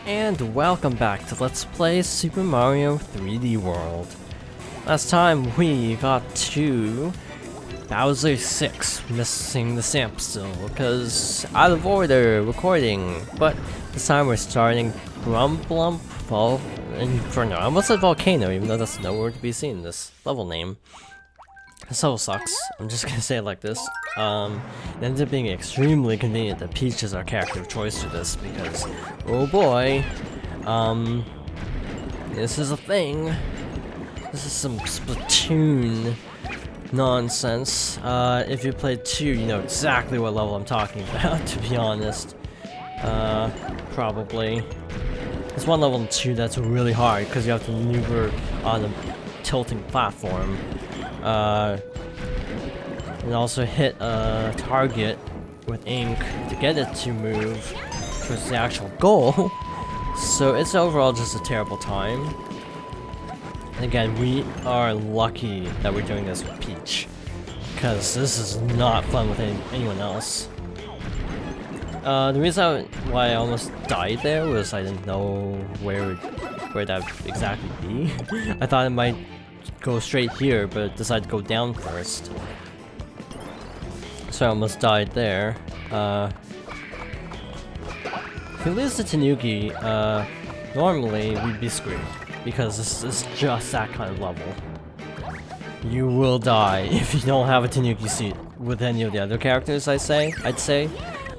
And welcome back to Let's Play Super Mario 3D World. Last time we got to Bowser 6, missing the stamp still, because out of order recording. But this time we're starting Grumblump Inferno. I almost said Volcano, even though that's nowhere to be seen in this level name. This level sucks. I'm just gonna say it like this. It ends up being extremely convenient that Peach is our character of choice for this because, oh boy, this is a thing. This is some Splatoon nonsense. If you played 2, you know exactly what level I'm talking about, to be honest. Probably. There's one level in 2 that's really hard because you have to maneuver on a tilting platform. And also hit a target with ink to get it to move towards the actual goal. So it's overall just a terrible time. And again, we are lucky that we're doing this with Peach, because this is not fun with anyone else. The reason why I almost died there was I didn't know where that would exactly be. I thought it might go straight here, but it decided to go down first. So I almost died there. If we lose the Tanuki, normally we'd be screwed, because this is just that kind of level. You will die if you don't have a Tanuki seat with any of the other characters, I'd say.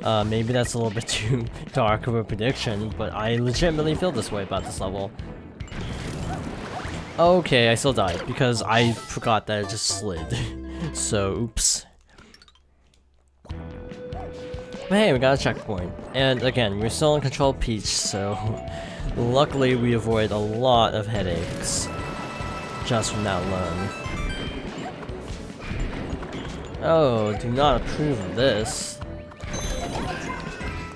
Maybe that's a little bit too dark of a prediction, but I legitimately feel this way about this level. Okay, I still died, because I forgot that it just slid. So, oops. But hey, we got a checkpoint. And again, we're still in control of Peach, so luckily we avoid a lot of headaches just from that alone. Oh, do not approve of this.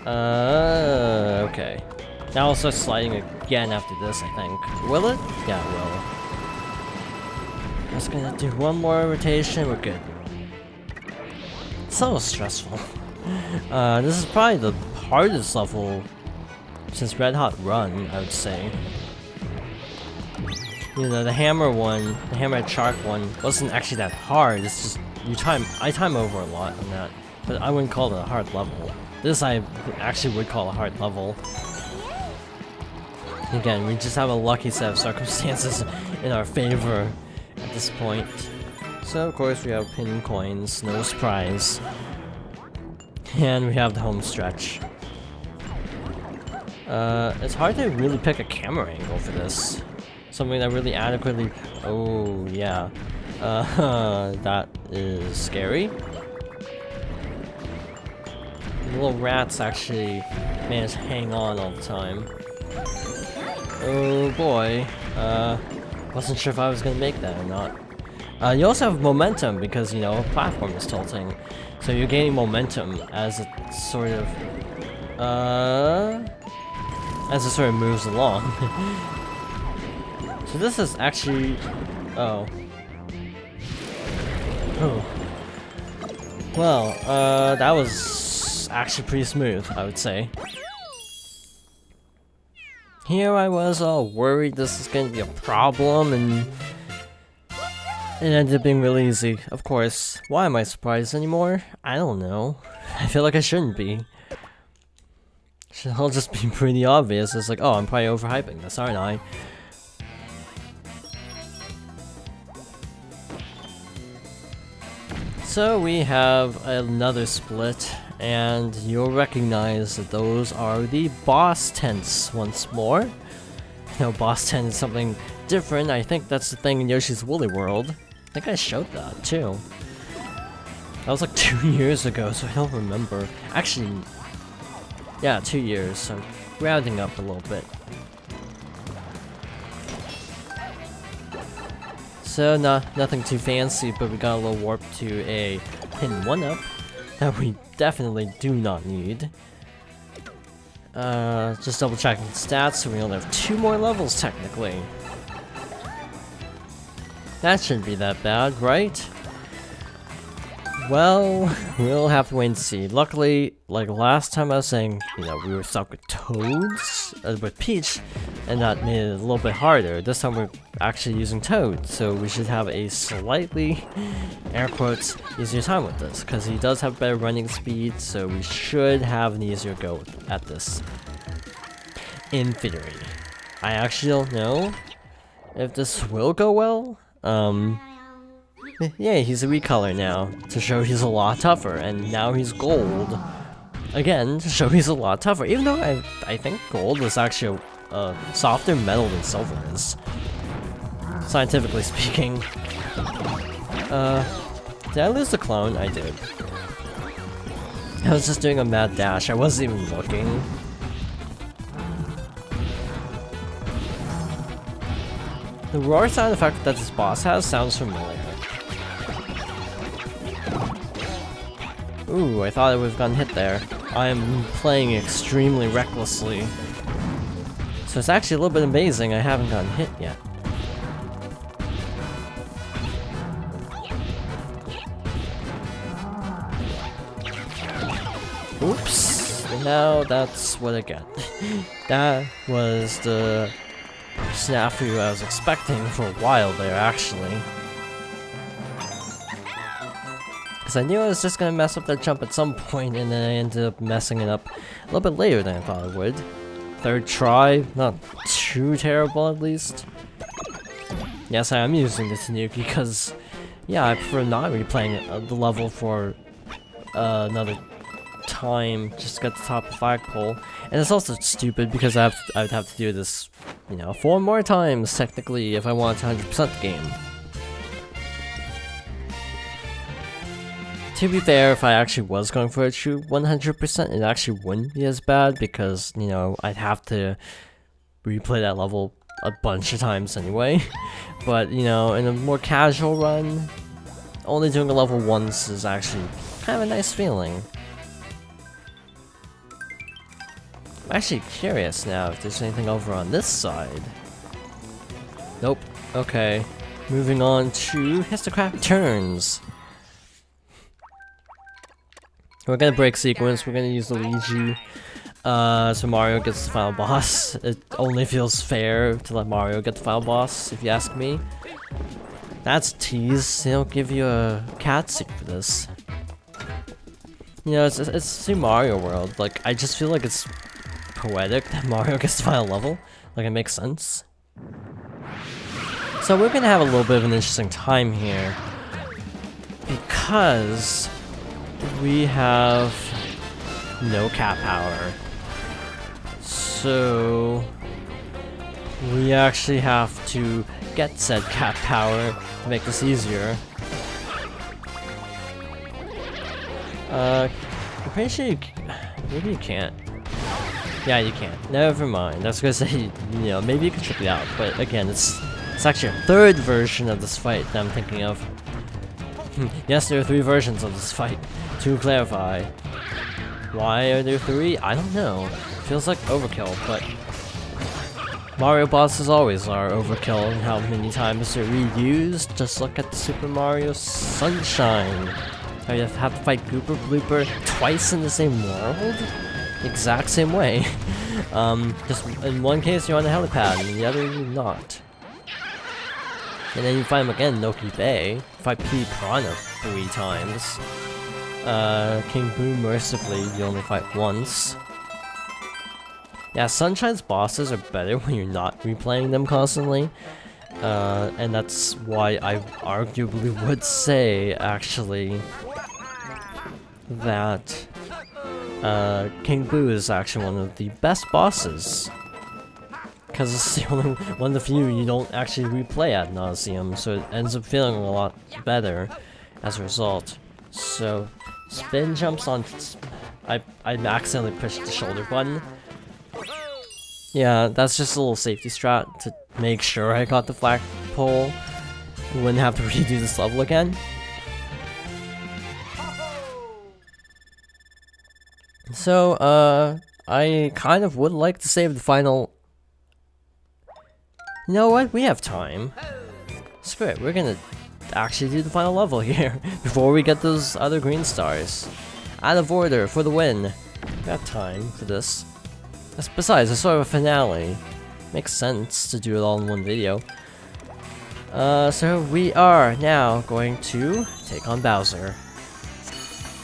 Okay. Now I'll start sliding again after this, I think. Will it? Yeah, it will. Just gonna do one more rotation, we're good. So stressful. This is probably the hardest level since Red Hot Run, I would say. You know, the hammer one, the hammer and shark one, wasn't actually that hard. It's just I time over a lot on that, but I wouldn't call it a hard level. This I actually would call a hard level. Again, we just have a lucky set of circumstances in our favor at this point. So of course we have pin coins, no surprise. And we have the home stretch. It's hard to really pick a camera angle for this. Something that really adequately... Oh, yeah. That is scary. The little rats actually manage to hang on all the time. Oh boy. Wasn't sure if I was gonna make that or not. You also have momentum because, you know, a platform is tilting. So you're gaining momentum as it sort of moves along. So this is actually oh. Well, that was actually pretty smooth, I would say. Here I was all worried this is gonna be a problem, and it ended up being really easy, of course. Why am I surprised anymore? I don't know. I feel like I shouldn't be. Should all just be pretty obvious. It's like, oh, I'm probably overhyping this, aren't I? So we have another split, and you'll recognize that those are the boss tents once more. You know, boss tent is something different. I think that's the thing in Yoshi's Woolly World. I think I showed that too. That was like 2 years ago, so I don't remember. Actually, yeah, 2 years, so rounding up a little bit. So, nothing too fancy, but we got a little warp to a pin 1-up that we definitely do not need. Just double checking stats, so we only have 2 more levels technically. That shouldn't be that bad, right? Well, we'll have to wait and see. Luckily, like last time I was saying, you know, we were stuck with Toads, with Peach, and that made it a little bit harder. This time we're actually using Toad, so we should have a slightly, air quotes, easier time with this, because he does have better running speed, so we should have an easier go at this. In theory. I actually don't know if this will go well. Yeah, he's a recolor now, to show he's a lot tougher, and now he's gold. Again, to show he's a lot tougher, even though I think gold is actually a softer metal than silver is. Scientifically speaking. Did I lose the clone? I did. I was just doing a mad dash, I wasn't even looking. The roar sound effect that this boss has sounds familiar. Ooh, I thought I would have gotten hit there. I am playing extremely recklessly. So it's actually a little bit amazing I haven't gotten hit yet. Oops. And now that's what I get. That was the snafu I was expecting for a while there, actually. Because I knew I was just going to mess up that jump at some point, and then I ended up messing it up a little bit later than I thought I would. Third try, not too terrible at least. Yes, I am using the Tanuki because, yeah, I prefer not replaying the level for another time just to get the top of the flagpole. And it's also stupid because I would have to do this, you know, 4 more times technically if I wanted to 100% the game. To be fair, if I actually was going for a true 100%, it actually wouldn't be as bad because, you know, I'd have to replay that level a bunch of times anyway. But, you know, in a more casual run, only doing a level once is actually kind of a nice feeling. I'm actually curious now if there's anything over on this side. Nope. Okay. Moving on to Histocraft Turns. We're gonna break sequence, we're gonna use Luigi, so Mario gets the final boss. It only feels fair to let Mario get the final boss, if you ask me. That's a tease, they don't give you a cutscene for this. You know, it's Super Mario World, like, I just feel like it's poetic that Mario gets the final level. Like, it makes sense. So we're gonna have a little bit of an interesting time here, because we have no cat power. So we actually have to get said cat power to make this easier. I'm pretty sure maybe you can't. Yeah, you can't. Never mind. I was gonna say, you know, maybe you can trick it out, but again, it's actually a third version of this fight that I'm thinking of. Yes, there are 3 versions of this fight. To clarify, why are there 3? I don't know. Feels like overkill, but Mario bosses always are overkill in how many times they're reused. Just look at the Super Mario Sunshine. How you have to fight Gooper Blooper twice in the same world? Exact same way. Just in one case you're on the helipad, and in the other you're not. And then you fight him again, Noki Bay. Fight P Piranha 3 times. King Boo, mercifully, you only fight once. Yeah, Sunshine's bosses are better when you're not replaying them constantly. And that's why I arguably would say, actually, that King Boo is actually one of the best bosses. Because it's the only one of the few you don't actually replay ad nauseum, so it ends up feeling a lot better as a result. So, spin jumps on... I accidentally pushed the shoulder button. Yeah, that's just a little safety strat to make sure I got the flagpole. Wouldn't have to redo this level again. So, I kind of would like to save the final... You know what? We have time. Screw it, we're gonna actually do the final level here before we get those other green stars. Out of order for the win. Got time for this. Besides, it's sort of a finale. Makes sense to do it all in one video. So we are now going to take on Bowser.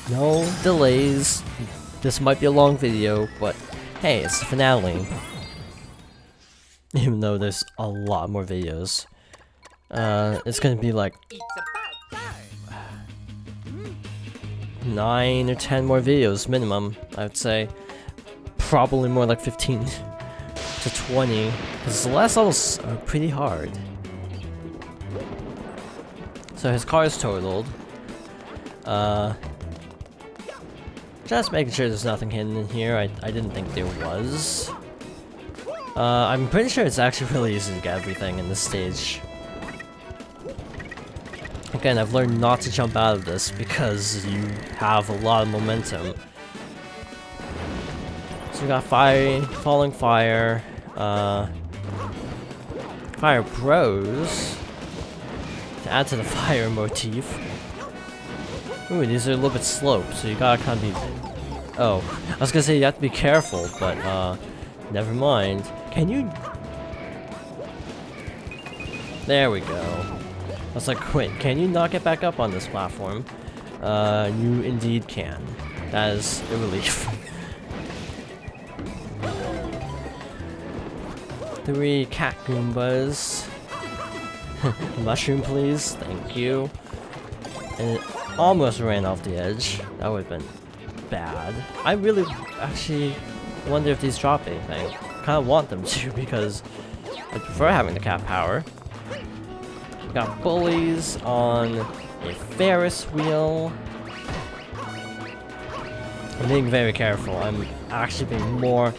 No delays. This might be a long video, but hey, it's the finale. Even though there's a lot more videos. It's gonna be like 9 or 10 more videos minimum, I would say. Probably more like 15 to 20, because the last levels are pretty hard. So his car is totaled. Just making sure there's nothing hidden in here. I didn't think there was. I'm pretty sure it's actually really easy to get everything in this stage. Again, I've learned not to jump out of this because you have a lot of momentum. So we got fire, falling fire, fire bros. To add to the fire motif. Ooh, these are a little bit sloped, so you gotta kind of be... Oh, I was gonna say you have to be careful, but never mind. Can you... There we go. I was like, wait, can you not get back up on this platform? You indeed can. That is a relief. 3 cat Goombas. Mushroom, please. Thank you. And it almost ran off the edge. That would have been bad. I really actually wonder if these drop anything. Kind of want them to because I prefer having the cat power. We got bullies on a Ferris wheel. I'm being very careful. I'm actually being more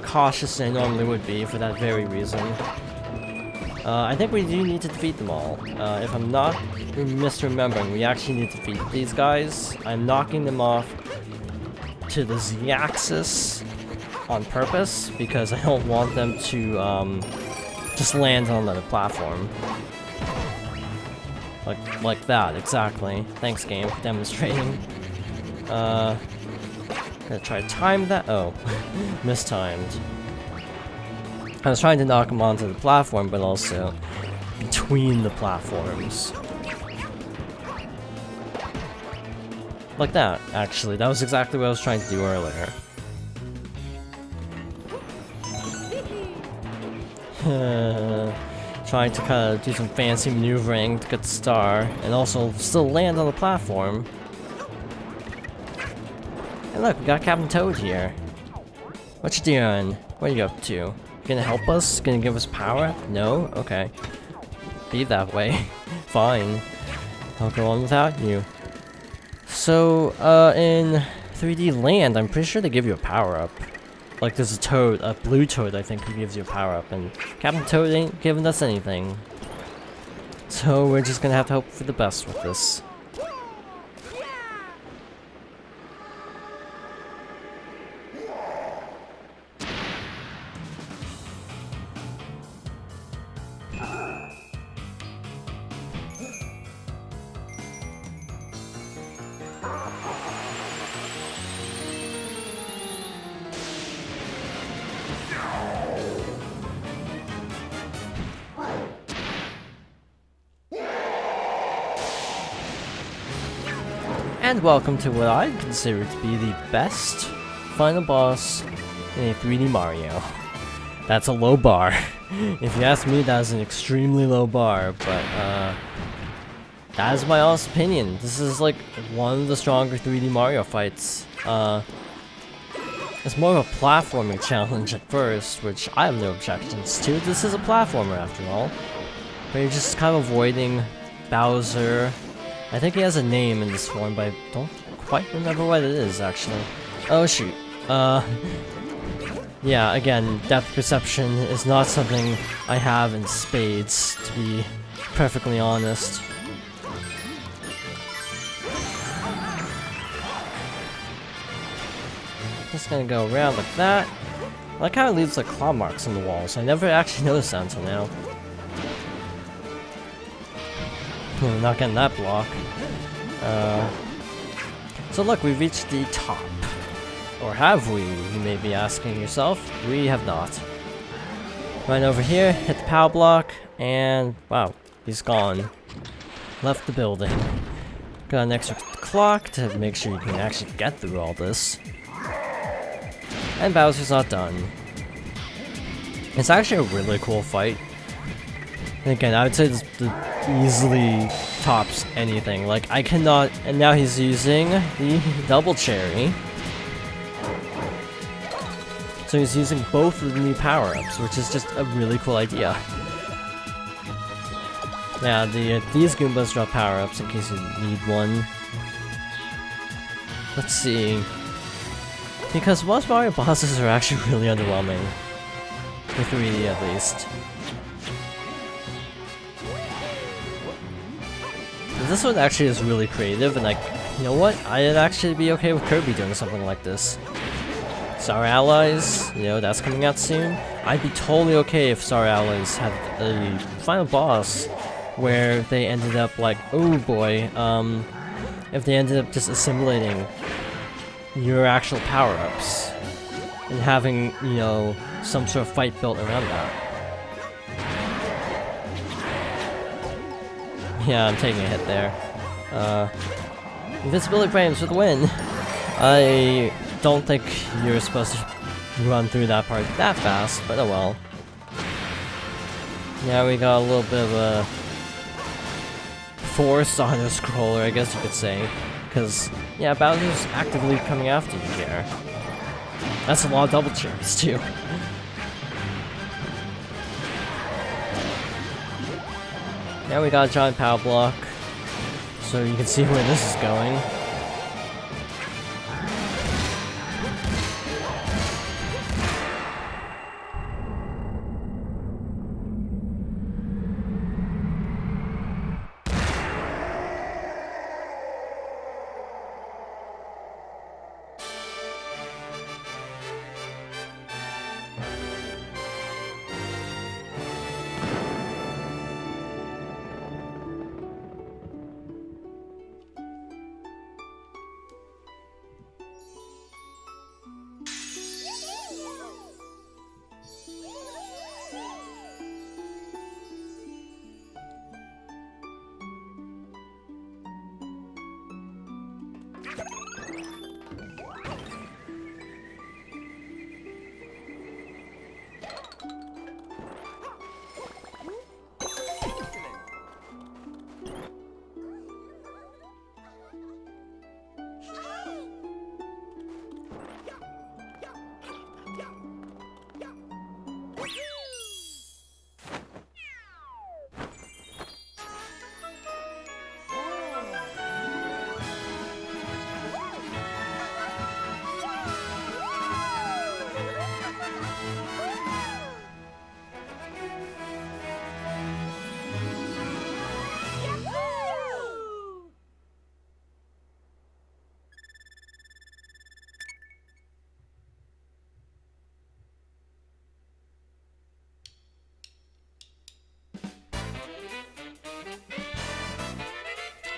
cautious than I normally would be for that very reason. I think we do need to defeat them all. If I'm not misremembering, we actually need to defeat these guys. I'm knocking them off to the Z-axis on purpose because I don't want them to just land on another platform. Like that, exactly. Thanks, game, for demonstrating. Gonna try to time that. Oh, mistimed. I was trying to knock him onto the platform, but also between the platforms. Like that, actually. That was exactly what I was trying to do earlier. Trying to kind of do some fancy maneuvering to get the star, and also still land on the platform. And look, we got Captain Toad here. What you doing? What are you up to? You gonna help us? Gonna give us power? No? Okay. Be that way. Fine. I'll go on without you. So, in 3D Land, I'm pretty sure they give you a power-up. Like, there's a toad, a blue toad, I think, who gives you a power-up, and Captain Toad ain't giving us anything. So, we're just gonna have to hope for the best with this. And welcome to what I consider to be the best final boss in a 3D Mario. That's a low bar. If you ask me, that is an extremely low bar, but that is my honest opinion. This is like one of the stronger 3D Mario fights. It's more of a platforming challenge at first, which I have no objections to. This is a platformer after all. But you're just kind of avoiding Bowser. I think he has a name in this form, but I don't quite remember what it is, actually. Oh, shoot. Yeah, again, depth perception is not something I have in spades, to be perfectly honest. Just gonna go around like that. I like how it leaves like claw marks on the walls. I never actually noticed that until now. We're not getting that block. So look, we reached the top. Or have we, you may be asking yourself. We have not. Right over here, hit the power block, and wow, he's gone. Left the building. Got an extra clock to make sure you can actually get through all this. And Bowser's not done. It's actually a really cool fight. And again, I would say this easily tops anything. Like, I cannot... And now he's using the double cherry. So he's using both of the new power-ups, which is just a really cool idea. Yeah, these Goombas drop power-ups in case you need one. Let's see. Because most Mario bosses are actually really underwhelming. For 3D at least. This one actually is really creative, and like, you know what? I'd actually be okay with Kirby doing something like this. Star Allies, you know, that's coming out soon. I'd be totally okay if Star Allies had a final boss where they ended up like, oh boy, if they ended up just assimilating your actual power-ups and having, you know, some sort of fight built around that. Yeah, I'm taking a hit there. Invincibility frames for the win! I don't think you're supposed to run through that part that fast, but oh well. Yeah, we got a little bit of a forced auto-scroller, I guess you could say. Because, yeah, Bowser's actively coming after you here. That's a lot of double cherries, too. Now we got a giant power block, so you can see where this is going.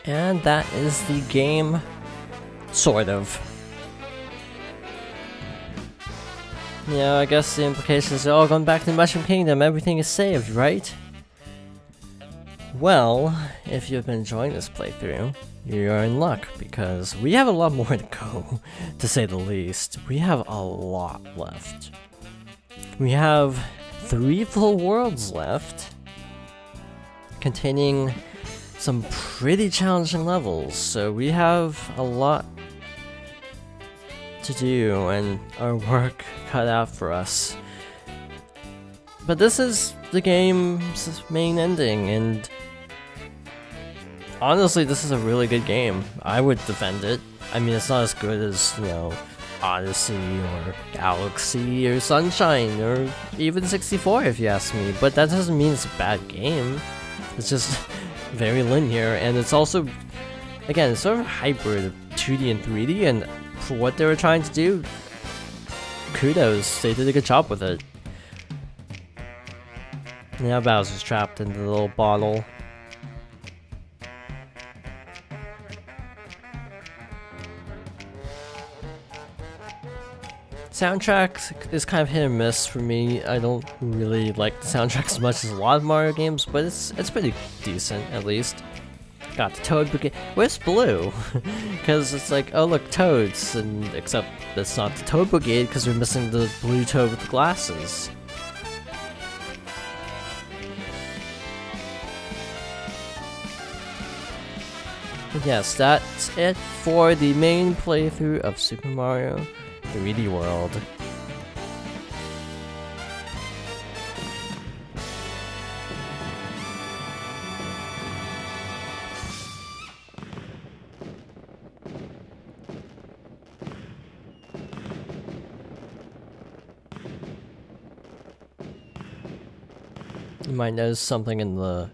And that is the game, sort of. Yeah, I guess the implications are all going back to the Mushroom Kingdom, everything is saved, right? Well, if you've been enjoying this playthrough, you're in luck, because we have a lot more to go, to say the least. We have a lot left. We have 3 full worlds left, containing some pretty challenging levels, so we have a lot to do and our work cut out for us. But this is the game's main ending, and honestly, this is a really good game. I would defend it. I mean, it's not as good as, you know, Odyssey or Galaxy or Sunshine or even 64 if you ask me, but that doesn't mean it's a bad game. It's just very linear, and it's also, again, it's sort of a hybrid of 2D and 3D, and for what they were trying to do, kudos, they did a good job with it. Now Bowser's trapped in the little bottle. Soundtrack is kind of hit or miss for me. I don't really like the soundtrack as much as a lot of Mario games, but it's pretty decent at least. Got the Toad Brigade. Where's Blue? Because it's like, oh look, Toads, and except that's not the Toad Brigade because we're missing the blue Toad with the glasses. But yes, that's it for the main playthrough of Super Mario 3D World. You might notice something in the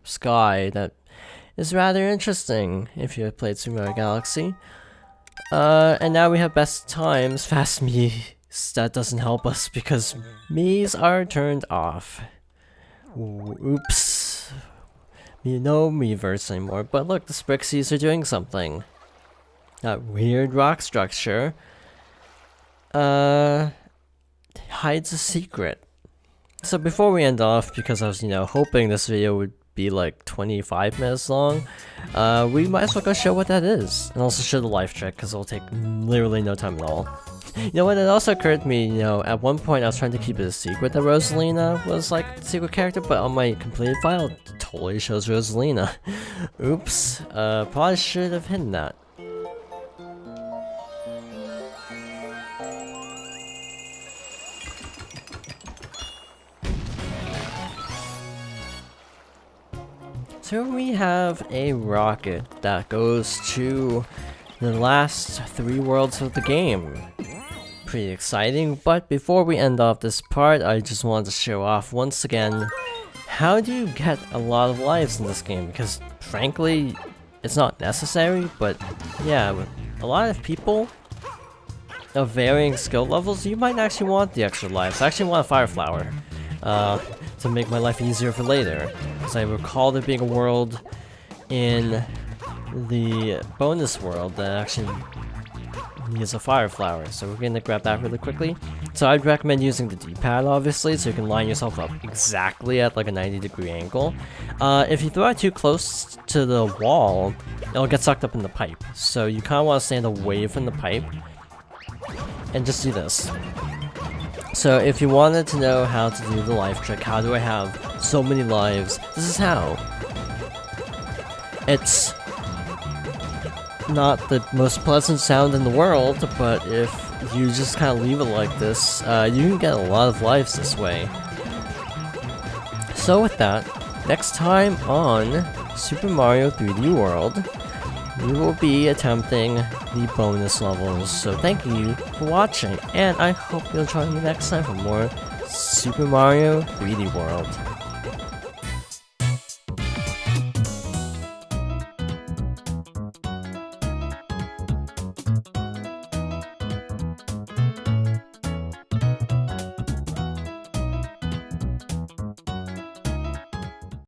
sky that is rather interesting if you have played Super Mario Galaxy. And now we have best times, fast Mii's. That doesn't help us because Mii's are turned off. Oops. No Miiverse anymore, but look, the Sprixies are doing something. That weird rock structure hides a secret. So before we end off, because I was, hoping this video would be like 25 minutes long, we might as well go show what that is. And also show the life trick, because it'll take literally no time at all. You know what, it also occurred to me, at one point I was trying to keep it a secret that Rosalina was like the secret character, but on my completed file, it totally shows Rosalina. Oops, probably should have hidden that. So we have a rocket that goes to the last 3 worlds of the game. Pretty exciting, but before we end off this part, I just wanted to show off once again how do you get a lot of lives in this game, because frankly, it's not necessary, but yeah, with a lot of people of varying skill levels, you might actually want the extra lives. I actually want a Fire Flower. To make my life easier for later. Because I recall there being a world in the bonus world that actually needs a Fire Flower. So we're gonna grab that really quickly. So I'd recommend using the D-pad obviously, so you can line yourself up exactly at like a 90-degree angle. If you throw it too close to the wall, it'll get sucked up in the pipe. So you kind of want to stand away from the pipe and just do this. So if you wanted to know how to do the life trick, how do I have so many lives, this is how. It's not the most pleasant sound in the world, but if you just kind of leave it like this, you can get a lot of lives this way. So with that, next time on Super Mario 3D World, we will be attempting the bonus levels. So thank you for watching, and I hope you'll join me next time for more Super Mario 3D World.